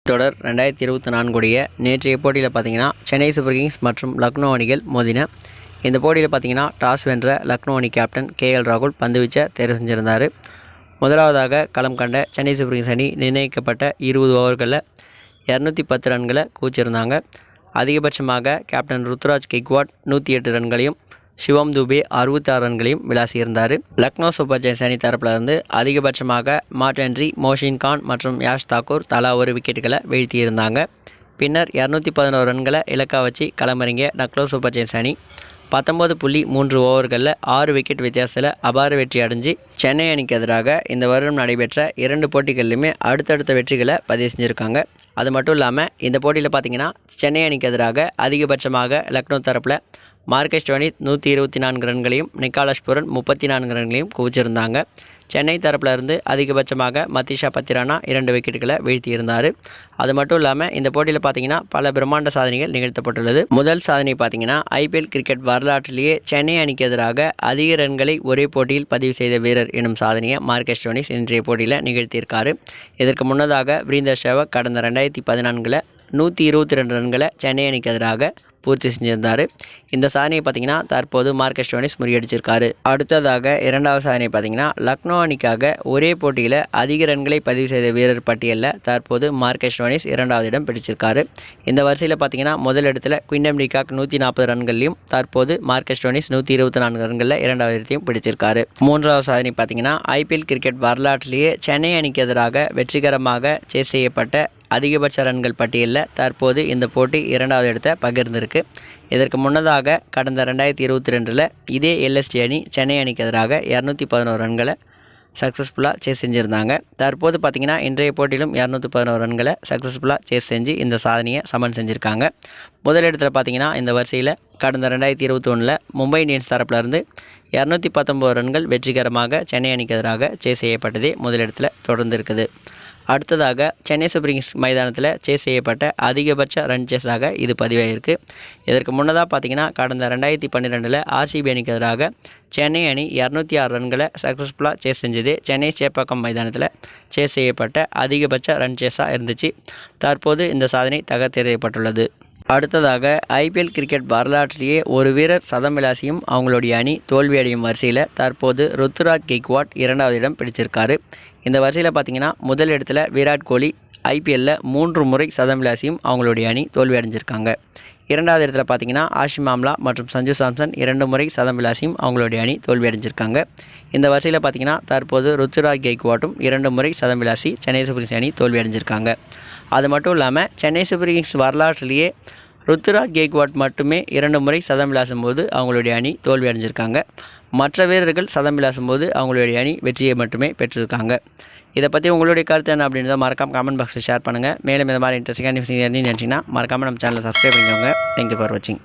தொடர் 2024 நேற்றைய போட்டியில் பார்த்தீங்கன்னா சென்னை சூப்பர் கிங்ஸ் மற்றும் லக்னோ அணிகள் மோதின. இந்த போட்டியில் பார்த்தீங்கன்னா டாஸ் வென்ற லக்னோ அணி கேப்டன் கேஎல் ராகுல் பந்து வீச்ச தேர்வு செஞ்சிருந்தார். முதலாவதாக களம் கண்ட சென்னை சூப்பர் கிங்ஸ் அணி நிர்ணயிக்கப்பட்ட 20 ஓவர்களில் 210 ரன்களை குவிச்சிருந்தாங்க. அதிகபட்சமாக கேப்டன் ருத்துராஜ் கெய்க்வாட் 108 ரன்களையும் சிவம் துபே 66 ரன்களையும் விளாசியிருந்தார். லக்னோ சூப்பர் ஜெயின்ஸ் அணி தரப்பில் இருந்து அதிகபட்சமாக மார்ட்-ஹென்றி, மோஷின் கான் மற்றும் யாஷ் தாக்கூர் தலா ஒரு விக்கெட்டுகளை வீழ்த்தியிருந்தாங்க. பின்னர் 211 ரன்களை இலக்கா வச்சு களமிறங்கிய லக்னோ சூப்பர் ஜெயின்ஸ் அணி 19.3 ஓவர்களில் 6 விக்கெட் வித்தியாசத்தில் அபார வெற்றி அடைஞ்சு சென்னை அணிக்கு எதிராக இந்த வருடம் நடைபெற்ற 2 போட்டிகளிலுமே அடுத்தடுத்த வெற்றிகளை பதிவு செஞ்சுருக்காங்க. அது மட்டும் இல்லாமல் இந்த போட்டியில் பார்த்திங்கன்னா சென்னை அணிக்கு எதிராக அதிகபட்சமாக லக்னோ தரப்பில் மார்க்கஸ் ஸ்டோயினிஸ் 124 ரன்களையும் நிக்கோலஸ் பூரன் 34 ரன்களையும் குவிச்சிருந்தாங்க. சென்னை தரப்பில் இருந்து அதிகபட்சமாக மதிஷா பத்திரானா 2 விக்கெட்டுகளை வீழ்த்தியிருந்தார். அது மட்டும் இல்லாமல் இந்த போட்டியில் பார்த்தீங்கன்னா பல பிரம்மாண்ட சாதனைகள் நிகழ்த்தப்பட்டுள்ளது. முதல் சாதனை பார்த்தீங்கன்னா IPL கிரிக்கெட் வரலாற்றிலேயே சென்னை அணிக்கு எதிராக அதிக ரன்களை ஒரே போட்டியில் பதிவு செய்த வீரர் எனும் சாதனையை மார்க்கஸ் ஸ்டோயினிஸ் இன்றைய போட்டியில் நிகழ்த்தியிருக்காரு. இதற்கு முன்னதாக வீரேந்தர் சேவாக் கடந்த 2014 122 ரன்களை சென்னை அணிக்கு எதிராக பூர்த்தி செஞ்சிருந்தார். இந்த சாதனையை பார்த்தீங்கன்னா தற்போது மார்க்கஸ் ஸ்டோயினிஸ் முறியடிச்சிருக்காரு. அடுத்ததாக இரண்டாவது சாதனை பார்த்தீங்கன்னா லக்னோ அணிக்காக ஒரே போட்டியில் அதிக ரன்களை பதிவு செய்த வீரர் பட்டியலில் தற்போது மார்க்கஸ் ஸ்டோயினிஸ் 2வது இடம் பிடிச்சிருக்காரு. இந்த வரிசையில் பார்த்தீங்கன்னா முதல் இடத்துல குவிண்டன் டி காக் 140 ரன்களையும் தற்போது மார்க்கஸ் ஸ்டோயினிஸ் 124 ரன்களில் 2வது இடத்தையும் பிடிச்சிருக்காரு. மூன்றாவது சாதனை பார்த்தீங்கன்னா IPL கிரிக்கெட் வரலாற்றிலேயே சென்னை அணிக்கு எதிராக வெற்றிகரமாக சேஸ் செய்யப்பட்ட அதிகபட்ச ரன்கள் பட்டியலில் தற்போது இந்த போட்டி 2வது இடத்தை பகிர்ந்திருக்கு. இதற்கு முன்னதாக கடந்த 2022 இதே LSG அணி சென்னை அணிக்கு எதிராக 211 ரன்களை சக்ஸஸ்ஃபுல்லாக சேஸ் செஞ்சுருந்தாங்க. தற்போது பார்த்திங்கன்னா இன்றைய போட்டியிலும் 211 ரன்களை சக்ஸஸ்ஃபுல்லாக சேஸ் செஞ்சு இந்த சாதனையை சமன் செஞ்சுருக்காங்க. முதல் இடத்துல பார்த்திங்கன்னா இந்த வரிசையில் கடந்த 2021 மும்பை இந்தியன்ஸ் தரப்பிலிருந்து 219 ரன்கள் வெற்றிகரமாக சென்னை அணிக்கு எதிராக சேஸ் செய்யப்பட்டதே முதலிடத்தில் தொடர்ந்து இருக்குது. அடுத்ததாக சென்னை சூப்பர் கிங்ஸ் மைதானத்தில் சேஸ் செய்யப்பட்ட அதிகபட்ச ரன் சேஸாக இது பதிவாகிருக்கு. இதற்கு முன்னதாக பார்த்திங்கன்னா கடந்த 2012 RCB அணிக்கு எதிராக சென்னை அணி 206 ரன்களை சக்ஸஸ்ஃபுல்லாக சேஸ் செஞ்சது சென்னை சேப்பாக்கம் மைதானத்தில் சேஸ் செய்யப்பட்ட அதிகபட்ச ரன் சேஸாக இருந்துச்சு. தற்போது இந்த சாதனை தகர்த்தெறியப்பட்டுள்ளது. அடுத்ததாக IPL கிரிக்கெட் வரலாற்றிலேயே ஒரு வீரர் சதம் விளாசியும் அவங்களுடைய அணி தோல்வியடையும் வரிசையில் தற்போது ருத்துராஜ் கெய்க்வாட் 2வது இடம் பிடிச்சிருக்காரு. இந்த வரிசையில் பார்த்தீங்கன்னா முதல் இடத்துல விராட் கோலி IPLல 3 முறை சதம் விளாசியும் அவங்களுடைய அணி தோல்வி அடைஞ்சிருக்காங்க. 2வது இடத்துல பார்த்தீங்கன்னா ஆஷிம் ஆம்லா மற்றும் சஞ்சு சாம்சன் 2 முறை சதம் விளாசியும் அவங்களுடைய அணி தோல்வி அடைஞ்சிருக்காங்க. இந்த வரிசையில் பார்த்தீங்கன்னா தற்போது ருத்துராஜ் கெய்க்வாட்டும் 2 முறை சதம் விளாசி சென்னை சூப்பர் கிங்ஸ் அணி தோல்வி அடைஞ்சிருக்காங்க. அது மட்டும் இல்லாமல் சென்னை சூப்பர் கிங்ஸ் வரலாற்றிலேயே ருத்துராஜ் கெய்க்வாட் மட்டுமே 2 முறை சதம் விளாசும் போது அவங்களுடைய அணி தோல்வி அடைஞ்சிருக்காங்க. மற்ற வீரர்கள் சதம் விளாசும் போது அவங்களுடைய அணி வெற்றியை மட்டுமே பெற்றிருக்காங்க. இதை பற்றி உங்களுடைய கருத்து என்ன அப்படின்றத மறக்காமல் கமெண்ட் பாக்ஸில் ஷேர் பண்ணுங்கள். மேலும் இந்த மாதிரி இன்ட்ரெஸ்டிங்காக நியூஸ் நினச்சிங்கன்னா மறக்காமல் நம்ம சேனலை சப்ஸ்கிரைப் பண்ணிக்கோங்க. தேங்க்யூ ஃபார் வாட்சிங்.